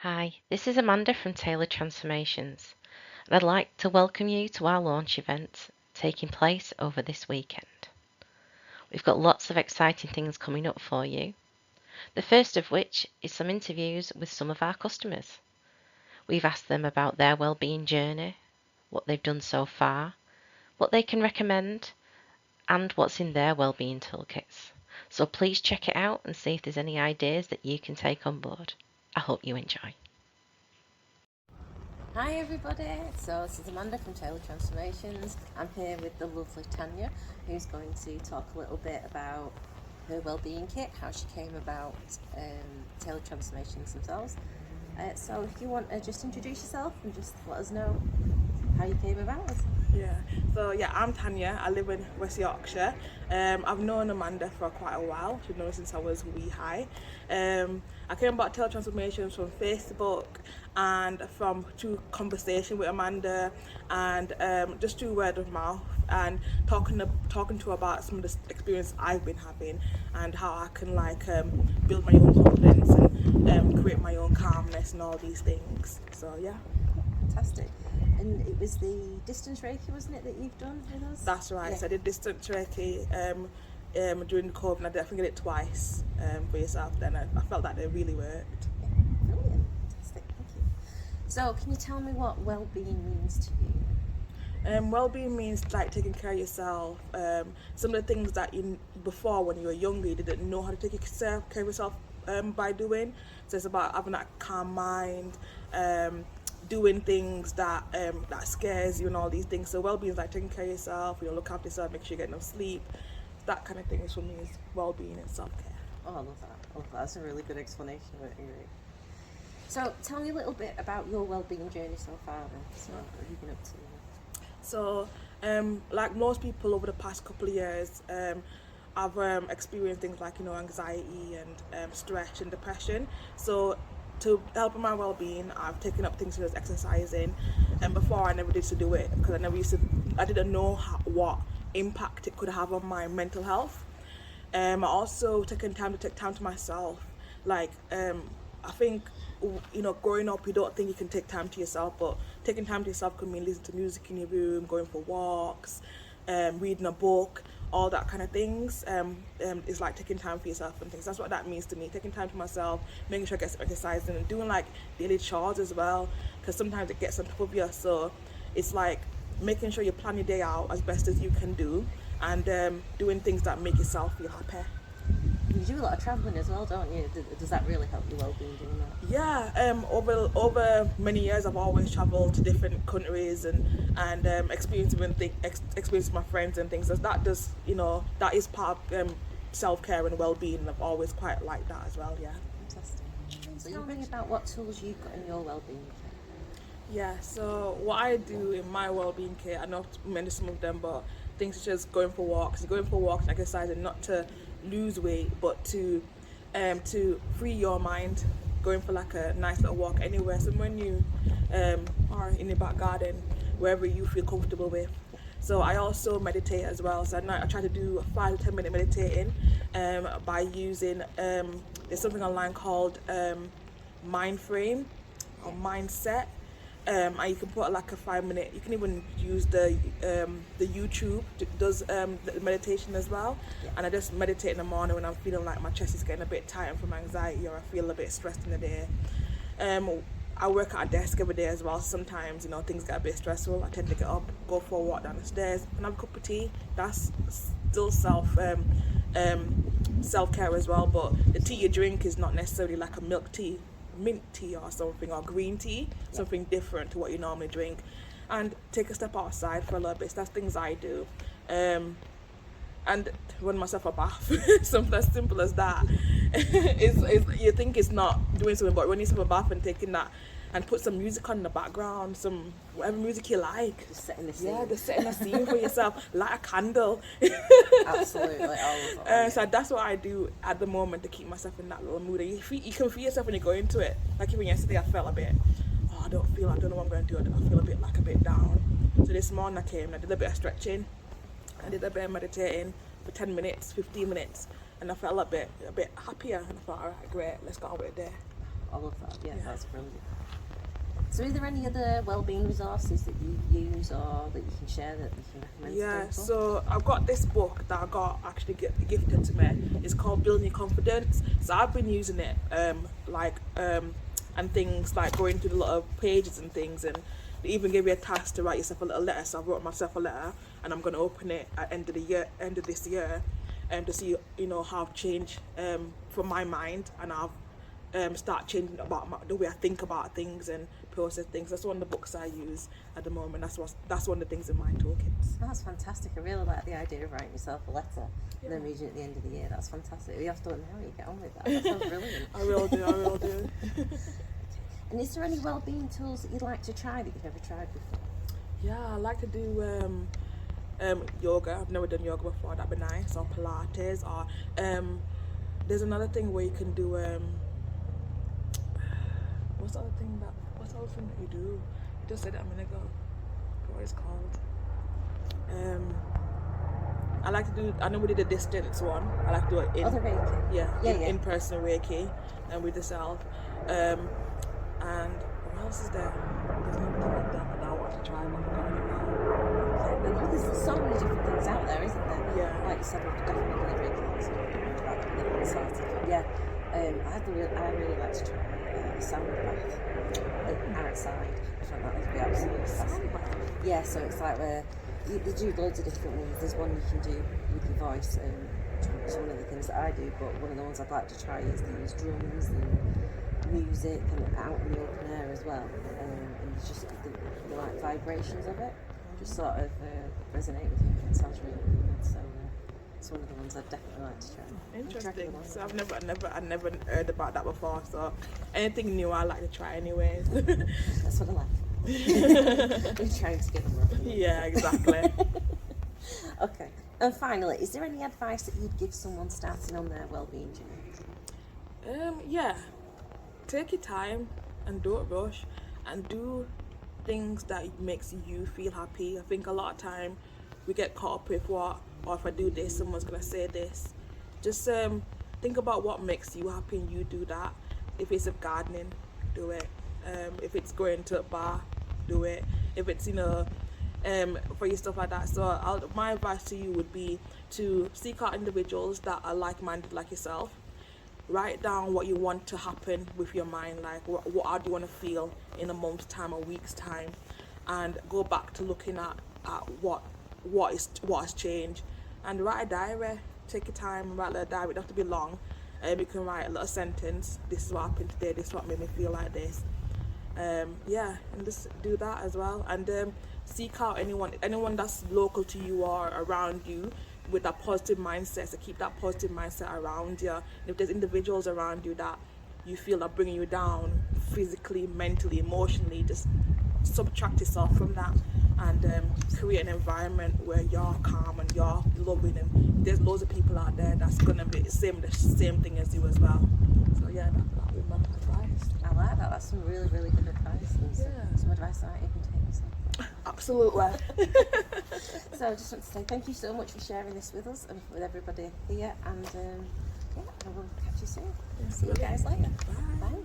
Hi, this is Amanda from Tailored Transformations, and I'd like to welcome you to our launch event taking place over this weekend. We've got lots of exciting things coming up for you, the first of which is some interviews with some of our customers. We've asked them about their wellbeing journey, what they've done so far, what they can recommend, and what's in their wellbeing toolkits. So please check it out and see if there's any ideas that you can take on board. I hope you enjoy. Hi everybody, so this is Amanda from Tailored Transformations. I'm here with the lovely Tanya, who's going to talk a little bit about her wellbeing kit, how she came about Tailored Transformations themselves. So if you want to just introduce yourself and just let us know how you came about it. I'm Tanya. I live in West Yorkshire. I've known Amanda for quite a while. She's known her since I was wee high. I came about Tailored Transformations from Facebook and from through conversation with Amanda and just through word of mouth and talking to her about some of the experience I've been having and how I can build my own confidence and create my own calmness and all these things. So yeah. Fantastic. And it was the distance Reiki, wasn't it, that you've done with us? That's right. Yeah. So I did distance Reiki during the COVID, and I definitely did it twice for yourself. Then I felt that it really worked. Yeah. Brilliant. Fantastic. Thank you. So, can you tell me what well-being means to you? Well-being means like taking care of yourself. Some of the things that before when you were younger you didn't know how to take care of yourself by doing. So it's about having that calm mind, doing things that scares you and all these things. So well-being is like taking care of yourself, look after yourself, make sure you get enough sleep. That kind of thing is for me is well-being and self-care. Oh, I love that. That's a really good explanation of it. So tell me a little bit about your wellbeing journey so far then. So what have you been up to? So like most people over the past couple of years, I've experienced things like anxiety and stress and depression. So to help with my well-being, I've taken up things such as exercising, and before I never did to do it because I didn't know what impact it could have on my mental health. I also taken time to myself. I think growing up you don't think you can take time to yourself, but taking time to yourself can mean listening to music in your room, going for walks, reading a book, all that kind of things. Is like taking time for yourself and things. That's what that means to me, taking time to myself, making sure I get some exercise and doing like daily chores as well, because sometimes it gets on top of you. So it's like making sure you plan your day out as best as you can do and doing things that make yourself feel happy. You do a lot of travelling as well, don't you? Does that really help your well-being doing that? Yeah, over many years I've always travelled to different countries and experiencing with my friends and things. So that does, that is part of self-care and well-being, and I've always quite liked that as well. Yeah. Fantastic. So tell me about what tools you've got in your well-being kit. Yeah, so what I do in my wellbeing kit, I know I've mentioned some of them, but things such as going for walks and exercising, not to lose weight, but to free your mind, going for like a nice little walk anywhere, somewhere new, or in your back garden, wherever you feel comfortable with. So I also meditate as well. So at night I try to do 5 to 10 minute meditating by using there's something online called Mind Frame or Mindset. And you can put like a 5 minute. You can even use the YouTube does the meditation as well. Yeah. And I just meditate in the morning when I'm feeling like my chest is getting a bit tight from anxiety or I feel a bit stressed in the day. I work at a desk every day as well. Sometimes things get a bit stressful. I tend to get up, go for a walk down the stairs, and have a cup of tea. That's still self-care as well. But the tea you drink is not necessarily like a milk tea, mint tea or something, or green tea, something different to what you normally drink. And take a step outside for a little bit. So that's things I do. And run myself a bath. Something as simple as that. You think it's not doing something, but run yourself a bath and taking that and put some music on in the background, some whatever music you like. Just setting the scene. Yeah, just setting a scene for yourself. Light a candle. Absolutely. So that's what I do at the moment to keep myself in that little mood. And you can feel yourself when you go into it. Like even yesterday I felt a bit, I don't know what I'm going to do. I feel a bit down. So this morning I came and I did a bit of stretching. I did a bit of meditating for 10 minutes, 15 minutes, and I felt a bit happier. And I thought, all right, great, let's get on with it there. all of that. Yeah, Yeah. that's brilliant. So are there any other wellbeing resources that you use or that you can share that you can recommend to Yeah, people? so I've got this book that I got actually gifted to me. It's called Building Your Confidence. So I've been using it, and things like going through a lot of pages and things, and they even give you a task to write yourself a little letter. So I wrote myself a letter, and I'm going to open it at end of this year, to see how I've changed from my mind, and I've start changing about the way I think about things and process things. That's one of the books I use at the moment. That's one of the things in my toolkits. Oh, that's fantastic. I really like the idea of writing yourself a letter and then reading it at the end of the year. That's fantastic. You have to know how you get on with that. That sounds brilliant. I will do. And is there any wellbeing tools that you'd like to try that you've never tried before? Yeah, I like to do yoga. I've never done yoga before. That'd be nice. Or Pilates. Or there's another thing where you can do what's the other thing that you do? You just said it a minute ago. What it's called? I like to do. I know we did a distance one. I like to do it in. Other Reiki. In person Reiki, and with yourself. And what else is there? There's nothing like that I want to try. But I forgot it now. I know there's so many different things out there, isn't there? Yeah. Like you said, we've definitely got Reiki classes. About started. Yeah. I really like to try a sound bath outside. I find that would be absolutely fascinating. Yeah, so it's like where they do loads of different ones. There's one you can do with your voice, it's one of the things that I do, but one of the ones I'd like to try is they use drums and music and out in the open air as well. And it's just the like vibrations of it just sort of resonate with you. It sounds really, really good. So it's one of the ones I'd definitely like to try. Interesting. So I've never heard about that before. So anything new I like to try anyways. That's what I like. We're trying to get them up. Yeah, exactly. Okay. And finally, is there any advice that you'd give someone starting on their wellbeing journey? Yeah. Take your time and don't rush and do things that makes you feel happy. I think a lot of time we get caught up with or if I do this, someone's gonna say this. Just think about what makes you happy and you do that. If it's gardening, do it. If it's going to a bar, do it. If it's for you stuff like that. So my advice to you would be to seek out individuals that are like-minded like yourself. Write down what you want to happen with your mind, like how do you want to feel in a month's time, a week's time, and go back to looking at what has changed, and write a diary. Take your time, write a diary. It doesn't have to be long. You can write a little sentence. This is what happened today. This is what made me feel like this. And just do that as well. And seek out anyone that's local to you or around you with that positive mindset. So keep that positive mindset around you. And if there's individuals around you that you feel are bringing you down physically, mentally, emotionally, just subtract yourself from that and create an environment where you're calm and you're loving, and there's loads of people out there that's gonna be the same thing as you as well. So yeah, that would be my advice. I like that. That's some really, really good advice. And some advice that I can take myself. Absolutely. So I just want to say thank you so much for sharing this with us and with everybody here. And I will catch you soon. See you guys later. Bye. Bye.